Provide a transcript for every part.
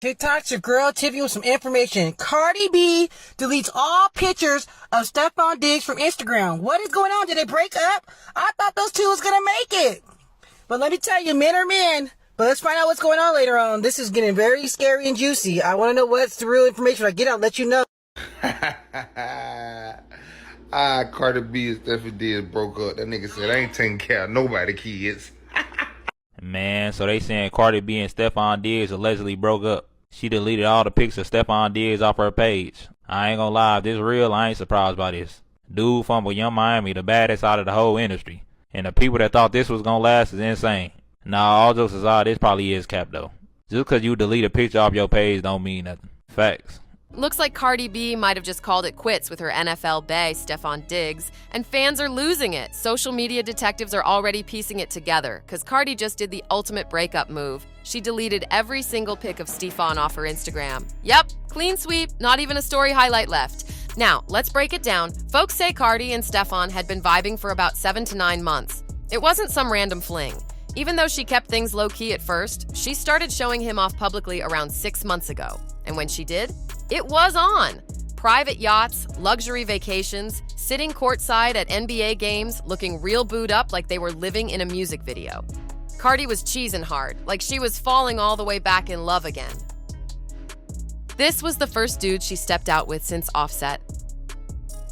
TikTok's your girl Tiffany with some information. Cardi B deletes all pictures of Stefon Diggs from Instagram. What is going on? Did they break up? I thought those two was gonna make it. But let me tell you, men are men. But let's find out what's going on later on. This is getting very scary and juicy. I want to know what's the real information. When I get out, let you know. Cardi B and Stefon Diggs broke up. That nigga said, I ain't taking care of nobody kids. Man, so they saying Cardi B and Stefon Diggs allegedly broke up. She deleted all the pics of Stefon Diggs off her page. I ain't gonna lie, if this real, I ain't surprised by this. Dude fumble Young Miami, the baddest out of the whole industry. And the people that thought this was gonna last is insane. Nah, all jokes aside, this probably is cap though. Just cause you delete a picture off your page don't mean nothing. Facts. Looks like Cardi B might have just called it quits with her NFL bae, Stefon Diggs, and fans are losing it. Social media detectives are already piecing it together, because Cardi just did the ultimate breakup move. She deleted every single pic of Stefon off her Instagram. Yep, clean sweep, not even a story highlight left. Now, let's break it down. Folks say Cardi and Stefon had been vibing for about 7 to 9 months. It wasn't some random fling. Even though she kept things low-key at first, she started showing him off publicly around 6 months ago. And when she did, it was on. Private yachts, luxury vacations, sitting courtside at NBA games, looking real booed up like they were living in a music video. Cardi was cheesing hard, like she was falling all the way back in love again. This was the first dude she stepped out with since Offset.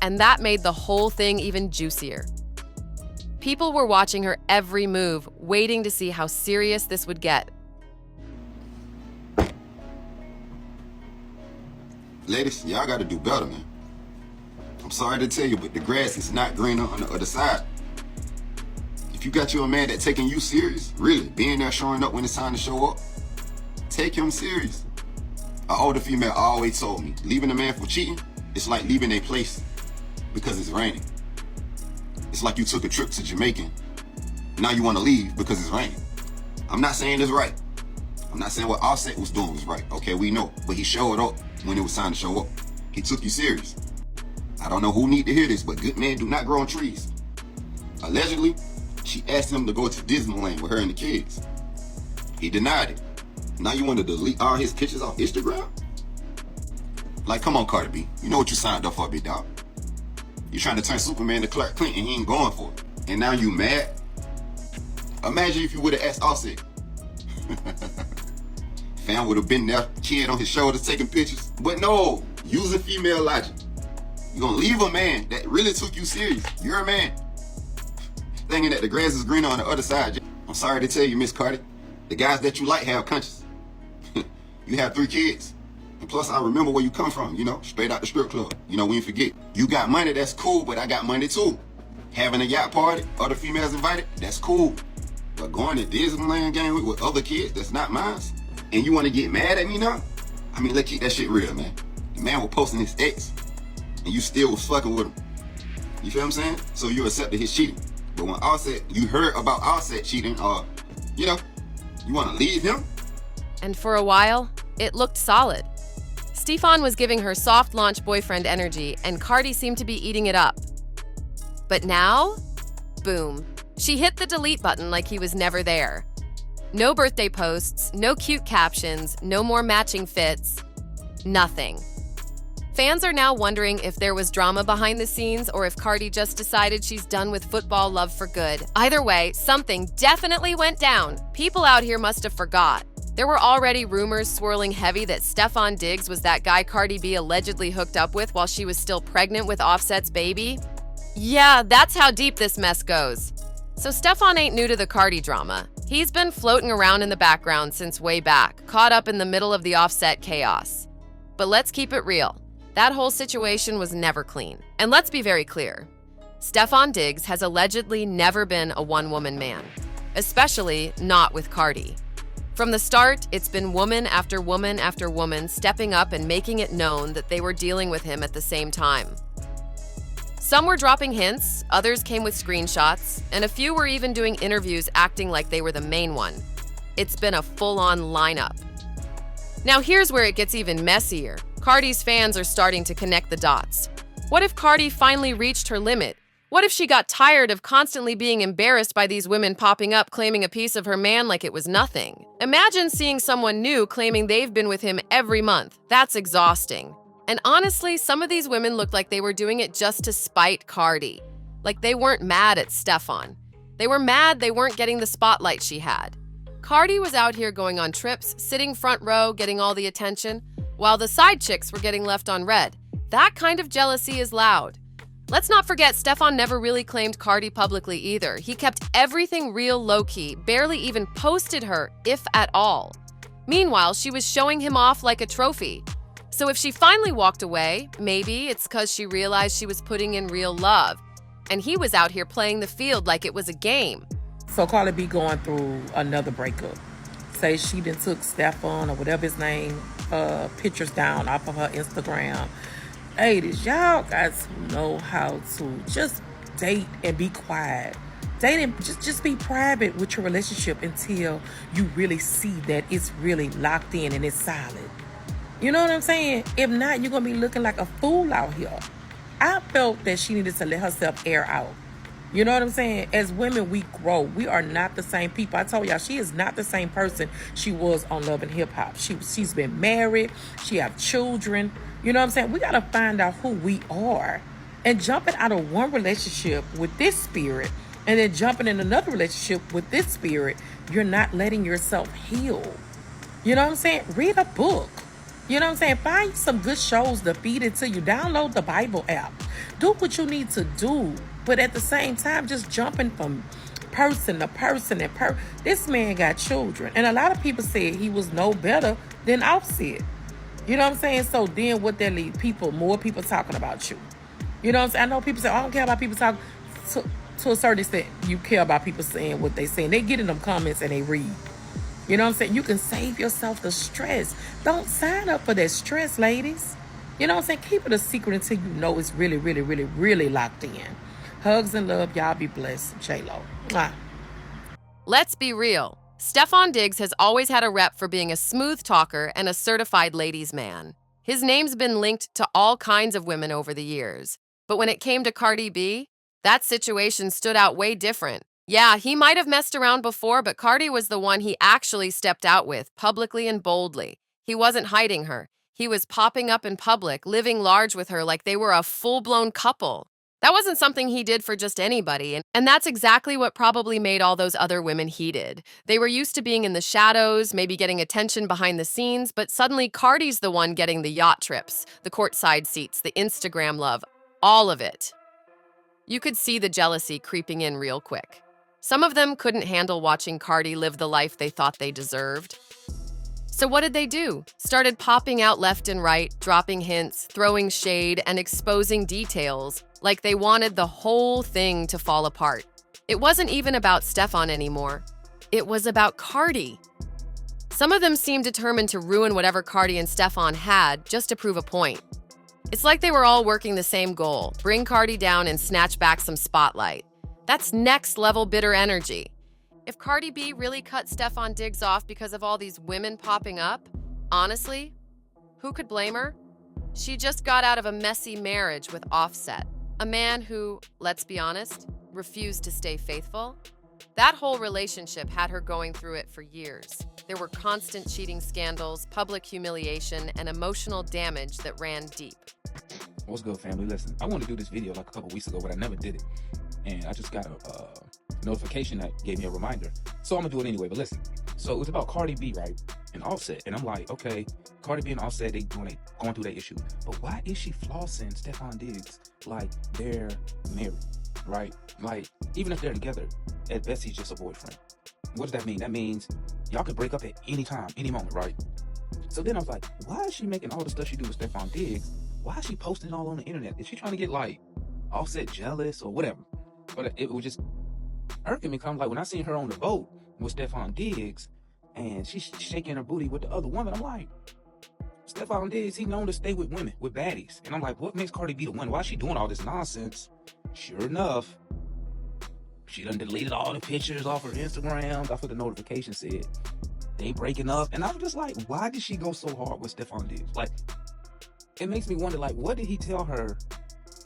And that made the whole thing even juicier. People were watching her every move, waiting to see how serious this would get. Ladies, y'all gotta do better, man. I'm sorry to tell you, but the grass is not greener on the other side. If you got you a man that taking you serious, really, being there showing up when it's time to show up, take him serious. An older female always told me, leaving a man for cheating, it's like leaving a place because it's raining. It's like you took a trip to Jamaica, now you wanna leave because it's raining. I'm not saying it's right. I'm not saying what Offset was doing was right. Okay, we know, but he showed up when it was time to show up. He took you serious. I don't know who need to hear this, but good men do not grow on trees. Allegedly, she asked him to go to Disneyland with her and the kids. He denied it. Now you want to delete all his pictures off Instagram? Like, come on, Cardi B. You know what you signed up for, big dog. You're trying to turn Superman to Clark Kent and he ain't going for it. And now you mad? Imagine if you would have asked Offset. Fam would have been there, kid on his shoulders taking pictures. But no, using female logic. You're gonna leave a man that really took you serious. You're a man. Thinking that the grass is greener on the other side. I'm sorry to tell you, Miss Cardi, the guys that you like have conscience. You have 3 kids. And plus, I remember where you come from, you know, straight out the strip club. You know, we ain't forget. You got money, that's cool, but I got money too. Having a yacht party, other females invited, that's cool. But going to Disneyland game with other kids, that's not mine. And you want to get mad at me now? I mean, let's keep that shit real, man. The man was posting his ex, and you still was fucking with him. You feel what I'm saying? So you accepted his cheating. But when Offset, you heard about Offset cheating, you know, you want to leave him? And for a while, it looked solid. Stefon was giving her soft launch boyfriend energy, and Cardi seemed to be eating it up. But now, boom. She hit the delete button like he was never there. No birthday posts, no cute captions, no more matching fits, nothing. Fans are now wondering if there was drama behind the scenes or if Cardi just decided she's done with football love for good. Either way, something definitely went down. People out here must have forgot. There were already rumors swirling heavy that Stefon Diggs was that guy Cardi B allegedly hooked up with while she was still pregnant with Offset's baby. Yeah, that's how deep this mess goes. So Stefon ain't new to the Cardi drama. He's been floating around in the background since way back, caught up in the middle of the Offset chaos. But let's keep it real. That whole situation was never clean. And let's be very clear. Stefon Diggs has allegedly never been a one-woman man, especially not with Cardi. From the start, it's been woman after woman after woman stepping up and making it known that they were dealing with him at the same time. Some were dropping hints, others came with screenshots, and a few were even doing interviews acting like they were the main one. It's been a full-on lineup. Now here's where it gets even messier. Cardi's fans are starting to connect the dots. What if Cardi finally reached her limit? What if she got tired of constantly being embarrassed by these women popping up claiming a piece of her man like it was nothing? Imagine seeing someone new claiming they've been with him every month. That's exhausting. And honestly, some of these women looked like they were doing it just to spite Cardi. Like they weren't mad at Stefon. They were mad they weren't getting the spotlight she had. Cardi was out here going on trips, sitting front row, getting all the attention, while the side chicks were getting left on red. That kind of jealousy is loud. Let's not forget, Stefon never really claimed Cardi publicly either. He kept everything real low-key, barely even posted her, if at all. Meanwhile, she was showing him off like a trophy. So if she finally walked away, maybe it's because she realized she was putting in real love, and he was out here playing the field like it was a game. So Cardi B going through another breakup. Say she done took Stefon or whatever his name, pictures down off of her Instagram. Ladies, y'all got to know how to just date and be quiet. Date and just be private with your relationship until you really see that it's really locked in and it's solid. You know what I'm saying? If not, you're going to be looking like a fool out here. I felt that she needed to let herself air out. You know what I'm saying? As women, we grow. We are not the same people. I told y'all, she is not the same person she was on Love and Hip Hop. She's been married. She have children. You know what I'm saying? We got to find out who we are. And jumping out of one relationship with this spirit and then jumping in another relationship with this spirit, you're not letting yourself heal. You know what I'm saying? Read a book. You know what I'm saying? Find some good shows to feed it to you. Download the Bible app. Do what you need to do. But at the same time, just jumping from person to person this man got children. And a lot of people said he was no better than Offset. You know what I'm saying? So then what that leave more people talking about you. You know what I'm saying? I know people say, I don't care about people talking. To a certain extent, you care about people saying what they saying. They get in them comments and they read. You know what I'm saying? You can save yourself the stress. Don't sign up for that stress, ladies. You know what I'm saying? Keep it a secret until you know it's really, really, really, really locked in. Hugs and love. Y'all be blessed. J-Lo. Mwah. Let's be real. Stefon Diggs has always had a rep for being a smooth talker and a certified ladies' man. His name's been linked to all kinds of women over the years. But when it came to Cardi B, that situation stood out way different. Yeah, he might have messed around before, but Cardi was the one he actually stepped out with, publicly and boldly. He wasn't hiding her. He was popping up in public, living large with her like they were a full-blown couple. That wasn't something he did for just anybody, and that's exactly what probably made all those other women heated. They were used to being in the shadows, maybe getting attention behind the scenes, but suddenly Cardi's the one getting the yacht trips, the courtside seats, the Instagram love, all of it. You could see the jealousy creeping in real quick. Some of them couldn't handle watching Cardi live the life they thought they deserved. So what did they do? Started popping out left and right, dropping hints, throwing shade, and exposing details, like they wanted the whole thing to fall apart. It wasn't even about Stefon anymore. It was about Cardi. Some of them seemed determined to ruin whatever Cardi and Stefon had just to prove a point. It's like they were all working the same goal, bring Cardi down and snatch back some spotlight. That's next level bitter energy. If Cardi B really cut Stefon Diggs off because of all these women popping up, honestly, who could blame her? She just got out of a messy marriage with Offset, a man who, let's be honest, refused to stay faithful. That whole relationship had her going through it for years. There were constant cheating scandals, public humiliation, and emotional damage that ran deep. What's good, family? Listen, I wanted to do this video like a couple weeks ago, but I never did it. And I just got a notification that gave me a reminder. So I'm going to do it anyway, but listen. So it was about Cardi B, right? And Offset. And I'm like, okay, Cardi B and Offset, they going through their issue. But why is she flossing Stefon Diggs like they're married, right? Like, even if they're together, at best he's just a boyfriend. What does that mean? That means y'all can break up at any time, any moment, right? So then I was like, why is she making all the stuff she do with Stefon Diggs? Why is she posting it all on the internet? Is she trying to get like Offset jealous or whatever? But it was just irking me. Cause I'm like, when I seen her on the boat with Stefon Diggs and she's shaking her booty with the other woman, I'm like, Stefon Diggs, he known to stay with women, with baddies. And I'm like, what makes Cardi B the one? Why is she doing all this nonsense? Sure enough, she done deleted all the pictures off her Instagram. That's what the notification said. They breaking up. And I was just like, why did she go so hard with Stefon Diggs? Like, it makes me wonder, like, what did he tell her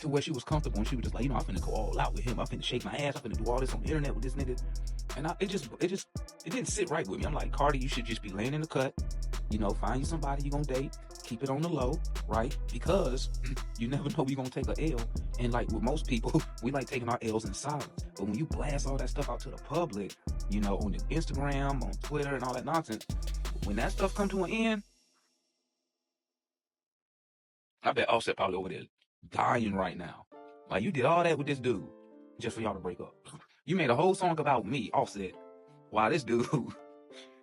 to where she was comfortable and she was just like, you know, I'm finna go all out with him. I'm finna shake my ass. I'm finna do all this on the internet with this nigga. And it didn't sit right with me. I'm like, Cardi, you should just be laying in the cut. You know, find you somebody you gonna date. Keep it on the low, right? Because you never know you gonna take a L. And like with most people, we like taking our L's in silence. But when you blast all that stuff out to the public, you know, on your Instagram, on Twitter, and all that nonsense, when that stuff come to an end, I bet Offset probably over there dying right now. Like, you did all that with this dude just for y'all to break up. You made a whole song about me, Offset. Wow, this dude,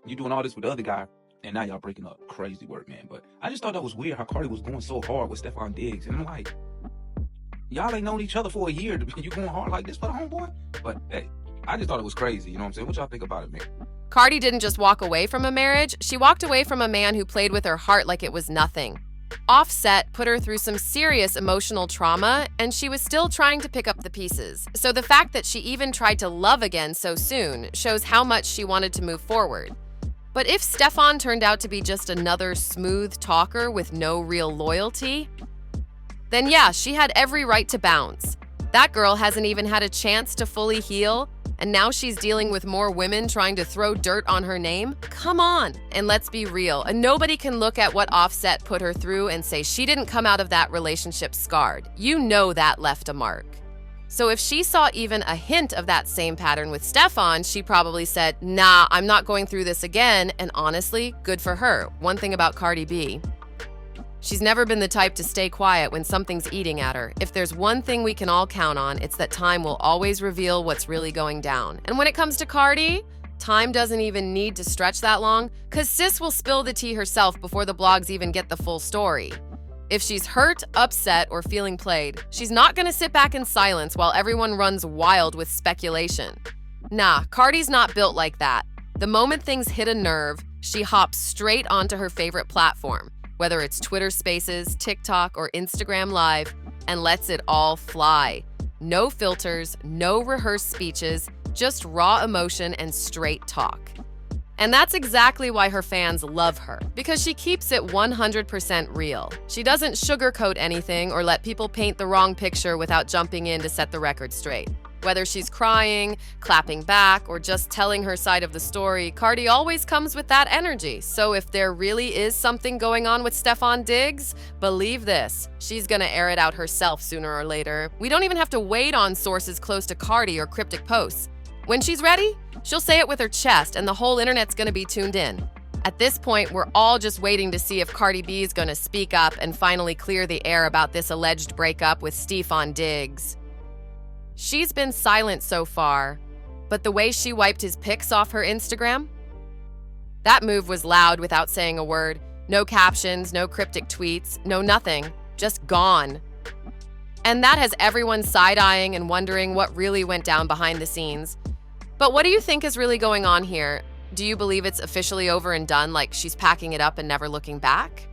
you doing all this with the other guy, and now y'all breaking up. Crazy work, man. But I just thought that was weird how Cardi was going so hard with Stefon Diggs. And I'm like, y'all ain't known each other for a year. You going hard like this for the homeboy? But hey, I just thought it was crazy. You know what I'm saying? What y'all think about it, man? Cardi didn't just walk away from a marriage, she walked away from a man who played with her heart like it was nothing. Offset put her through some serious emotional trauma, and she was still trying to pick up the pieces. So the fact that she even tried to love again so soon shows how much she wanted to move forward. But if Stefon turned out to be just another smooth talker with no real loyalty, then yeah, she had every right to bounce. That girl hasn't even had a chance to fully heal, and now she's dealing with more women trying to throw dirt on her name? Come on! And let's be real, nobody can look at what Offset put her through and say she didn't come out of that relationship scarred. You know that left a mark. So if she saw even a hint of that same pattern with Stefon, she probably said, nah, I'm not going through this again, and honestly, good for her. One thing about Cardi B, she's never been the type to stay quiet when something's eating at her. If there's one thing we can all count on, it's that time will always reveal what's really going down. And when it comes to Cardi, time doesn't even need to stretch that long, cause sis will spill the tea herself before the blogs even get the full story. If she's hurt, upset, or feeling played, she's not gonna sit back in silence while everyone runs wild with speculation. Nah, Cardi's not built like that. The moment things hit a nerve, she hops straight onto her favorite platform, whether it's Twitter Spaces, TikTok, or Instagram Live, and lets it all fly. No filters, no rehearsed speeches, just raw emotion and straight talk. And that's exactly why her fans love her, because she keeps it 100% real. She doesn't sugarcoat anything or let people paint the wrong picture without jumping in to set the record straight. Whether she's crying, clapping back, or just telling her side of the story, Cardi always comes with that energy. So if there really is something going on with Stefon Diggs, believe this, she's gonna air it out herself sooner or later. We don't even have to wait on sources close to Cardi or cryptic posts. When she's ready, she'll say it with her chest and the whole internet's gonna be tuned in. At this point, we're all just waiting to see if Cardi B is gonna speak up and finally clear the air about this alleged breakup with Stefon Diggs. She's been silent so far, but the way she wiped his pics off her Instagram? That move was loud without saying a word. No captions, no cryptic tweets, no nothing. Just gone. And that has everyone side-eyeing and wondering what really went down behind the scenes. But what do you think is really going on here? Do you believe it's officially over and done, like she's packing it up and never looking back?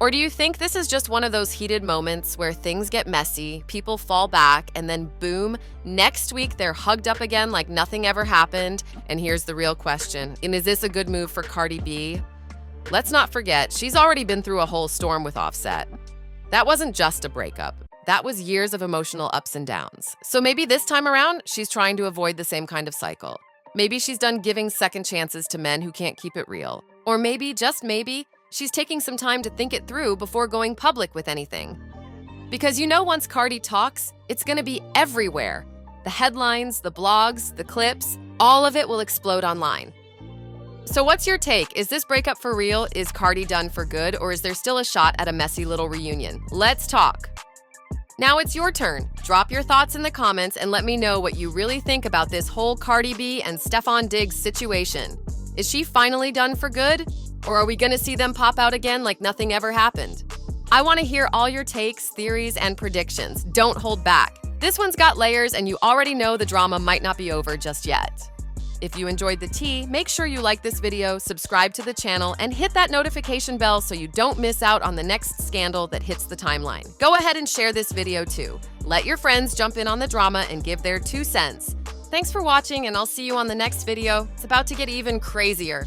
Or do you think this is just one of those heated moments where things get messy, people fall back, and then boom, next week they're hugged up again like nothing ever happened? And here's the real question, and is this a good move for Cardi B? Let's not forget, she's already been through a whole storm with Offset. That wasn't just a breakup. That was years of emotional ups and downs. So maybe this time around, she's trying to avoid the same kind of cycle. Maybe she's done giving second chances to men who can't keep it real. Or maybe, just maybe, she's taking some time to think it through before going public with anything. Because you know once Cardi talks, it's gonna be everywhere. The headlines, the blogs, the clips, all of it will explode online. So what's your take? Is this breakup for real? Is Cardi done for good? Or is there still a shot at a messy little reunion? Let's talk. Now it's your turn. Drop your thoughts in the comments and let me know what you really think about this whole Cardi B and Stefon Diggs situation. Is she finally done for good? Or are we gonna see them pop out again like nothing ever happened? I wanna hear all your takes, theories, and predictions. Don't hold back. This one's got layers and you already know the drama might not be over just yet. If you enjoyed the tea, make sure you like this video, subscribe to the channel, and hit that notification bell so you don't miss out on the next scandal that hits the timeline. Go ahead and share this video too. Let your friends jump in on the drama and give their 2 cents. Thanks for watching, and I'll see you on the next video. It's about to get even crazier.